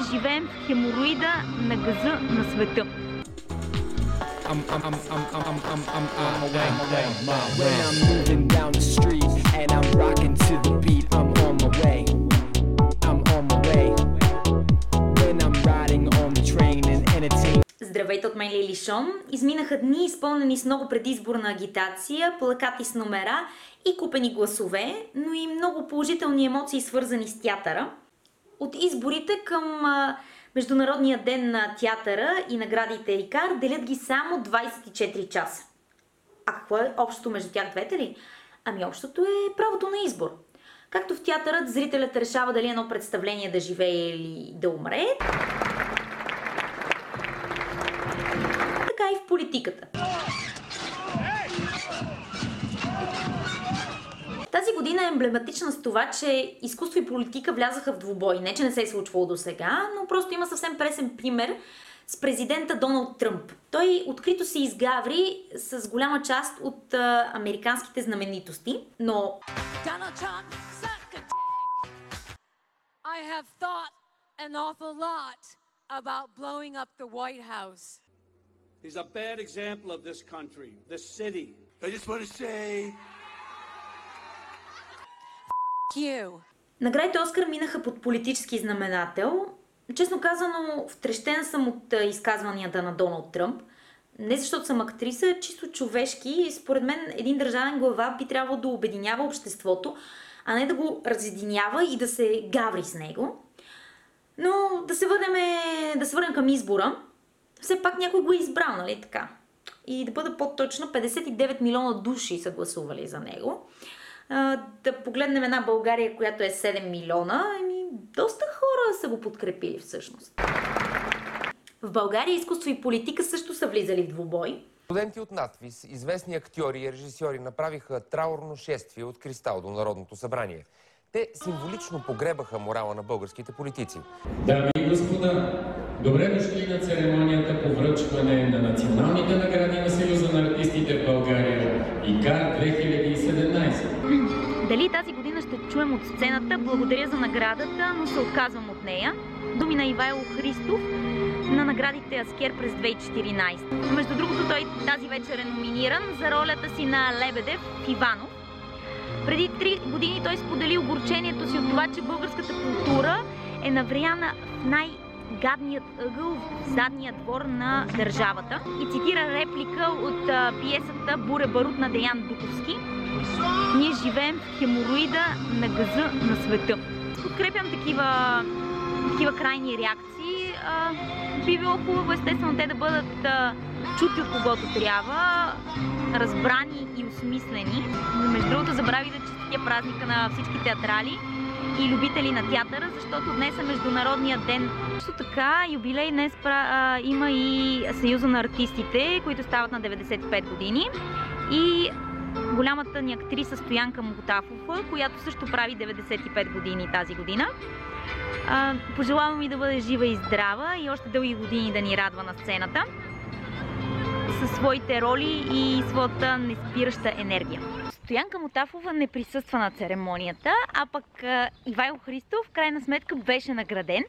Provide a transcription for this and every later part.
Ние живеем в хемороида на газа на света. When I'm moving down the street and I'm rocking to the beat, I'm on my way. I'm on my way. When I'm riding on the train and entertain. Здравейте от мен, Лили Шон. Изминаха дни, изпълнени с много предизборна агитация, плакати с номера и купени гласове, но и много положителни емоции, свързани с театъра. От изборите към Международния ден на театъра и наградите Рикар делят ги само 24 часа. А какво е общото между тях двете ли? Ами общото е правото на избор. Както в театърът зрителят решава дали едно представление да живее или да умре, така и в политиката. Тази година е емблематична с това, че изкуство и политика влязаха в двубой. Не, че не се е случвало до сега, но просто има съвсем пресен пример с президента Доналд Тръмп. Той открито се изгаври с голяма част от американските знаменитости, но... I have thought an awful lot about blowing up the White House. He's a bad example of this country, this city. I just want to say... Наградите Оскар минаха под политически знаменател. Честно казано, втрещена съм от изказванията на Доналд Тръмп. Не защото съм актриса, чисто човешки. Според мен един държавен глава би трябвало да обединява обществото, а не да го разединява и да се гаври с него. Но да се върнем към избора. Все пак някой го е избрал, нали така? И да бъда по-точно, 59 милиона души са гласували за него. Да погледнем една България, която е 7 милиона, доста хора са го подкрепили всъщност. В България изкуство и политика също са влизали в двубой. Студенти от надвис, известни актьори и режисьори направиха траурно шествие от Кристал до Народното събрание. Те символично погребаха морала на българските политици. Дами и господа, добре дошли на церемонията по връчване на националните награди на Съюза на артистите в България ИКАР 2017. Дали тази година ще чуем от сцената "Благодаря за наградата, но се отказвам от нея"? Думи на Ивайло Христов на наградите Аскер през 2014. Между другото, той тази вечер е номиниран за ролята си на Лебедев в Иванов. Преди 3 години той сподели огорчението си от това, че българската култура е навряна в най-гадният ъгъл в задния двор на държавата и цитира реплика от пиесата "Буре барут" на Деян Духовски. Ние живеем в хемороида на газа на света. Подкрепям такива крайни реакции. Би било хубаво, естествено, те да бъдат чути от когото трябва, разбрани и осмислени. Между другото, забрави да честитя празника на всички театрали и любители на театъра, защото днес е Международния ден. Също така, юбилей днес има и Съюза на артистите, които стават на 95 години. И голямата ни актриса Стоянка Мотафова, която също прави 95 години тази година. Пожелавам ми да бъде жива и здрава и още дълги години да ни радва на сцената със своите роли и своята неспираща енергия. Стоянка Мотафова не присъства на церемонията, а пък Ивайло Христов в крайна сметка беше награден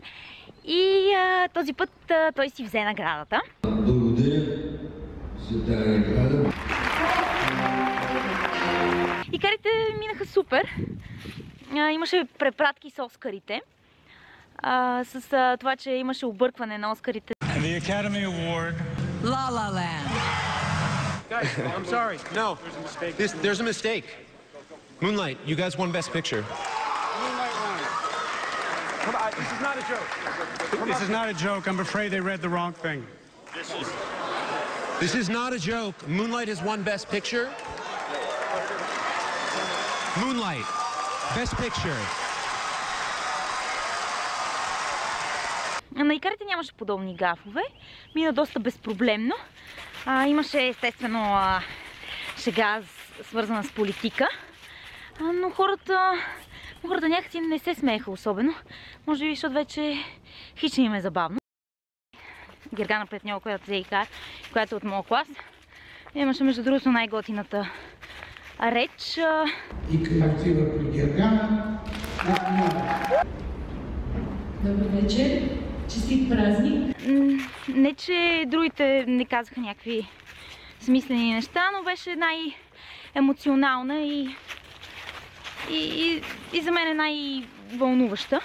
и този път той си взе наградата. Благодаря за тази награда. Икарите минаха супер. Имаше препратки с Оскарите. С това, че имаше объркване на Оскарите. The Academy Award. La La Land. Guys, I'm sorry. No, there's a mistake. Moonlight, you guys won Best Picture. Moonlight won. Come on, this is not a joke. This is not a joke. I'm afraid they read the wrong thing. This is not a joke. Moonlight has won Best Picture. Moonlight, Best Picture. На Икарите нямаше подобни гафове. Мина доста безпроблемно. Имаше естествено шега, свързана с политика. Но хората някакси не се смееха особено. Може би, защото вече хич им е забавно. Гергана Петньова, която взе Икар, която е от моя клас. Имаше между другото най-готината реч. И колектива при Гергана. Добър вечер. Честит празник! Не, че другите не казаха някакви смислени неща, но беше най-емоционална и за мен е най-вълнуваща.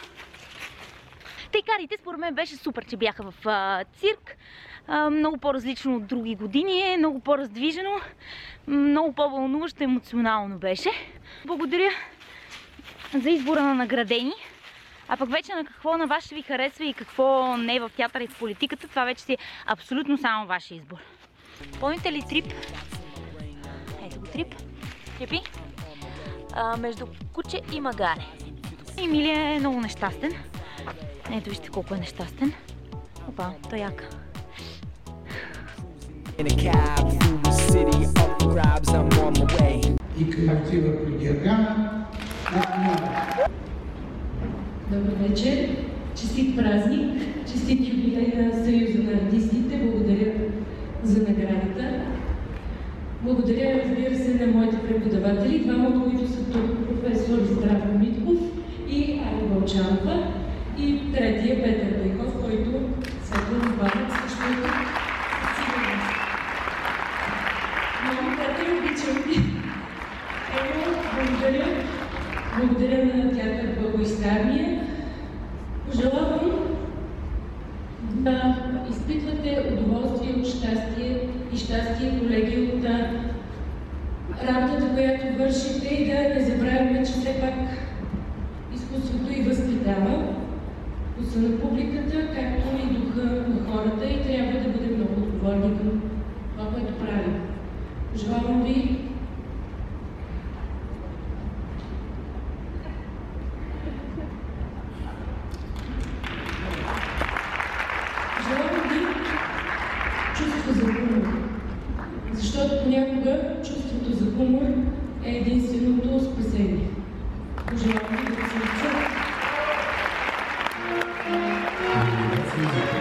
Тайкарите според мен беше супер, че бяха в цирк. Много по-различно от други години, много по-раздвижено, много по-вълнуващо, емоционално беше. Благодаря за избора на наградени. А пък вече на какво на вас ще ви харесва и какво не е в театъра и в политиката, това вече си е абсолютно само вашия избор. Помните ли Трип? Ето го Трип. Трипи. Между куче и магаре. Емилия е много нещастен. Ето вижте колко е нещастен. Опа, той яка. И както и върху Гергана, Добър вечер! Честит празник! Честит юбилей на Съюза на артистите! Благодаря за наградата. Благодаря, разбира се, на моите преподаватели, двамата, които са тук, професор Здравко Митков и Али Вълчанова, и третия Петър Байков, който светло памет също е тук. Много Петър, обичам ви! Благодаря. Благодаря на театър Българска армия. Пожелавам да изпитвате удоволствие от щастие и щастие, колеги, от работата, която вършите, и да не забравяме, че все пак изкуството и възпитава вкуса на публиката, както и духа на хората, и трябва да бъдем много отговорни към това, което правим. Пожелавам ви чувство за хумор, защото понякога чувството за хумор е единственото спасение. Пожелавам ви да се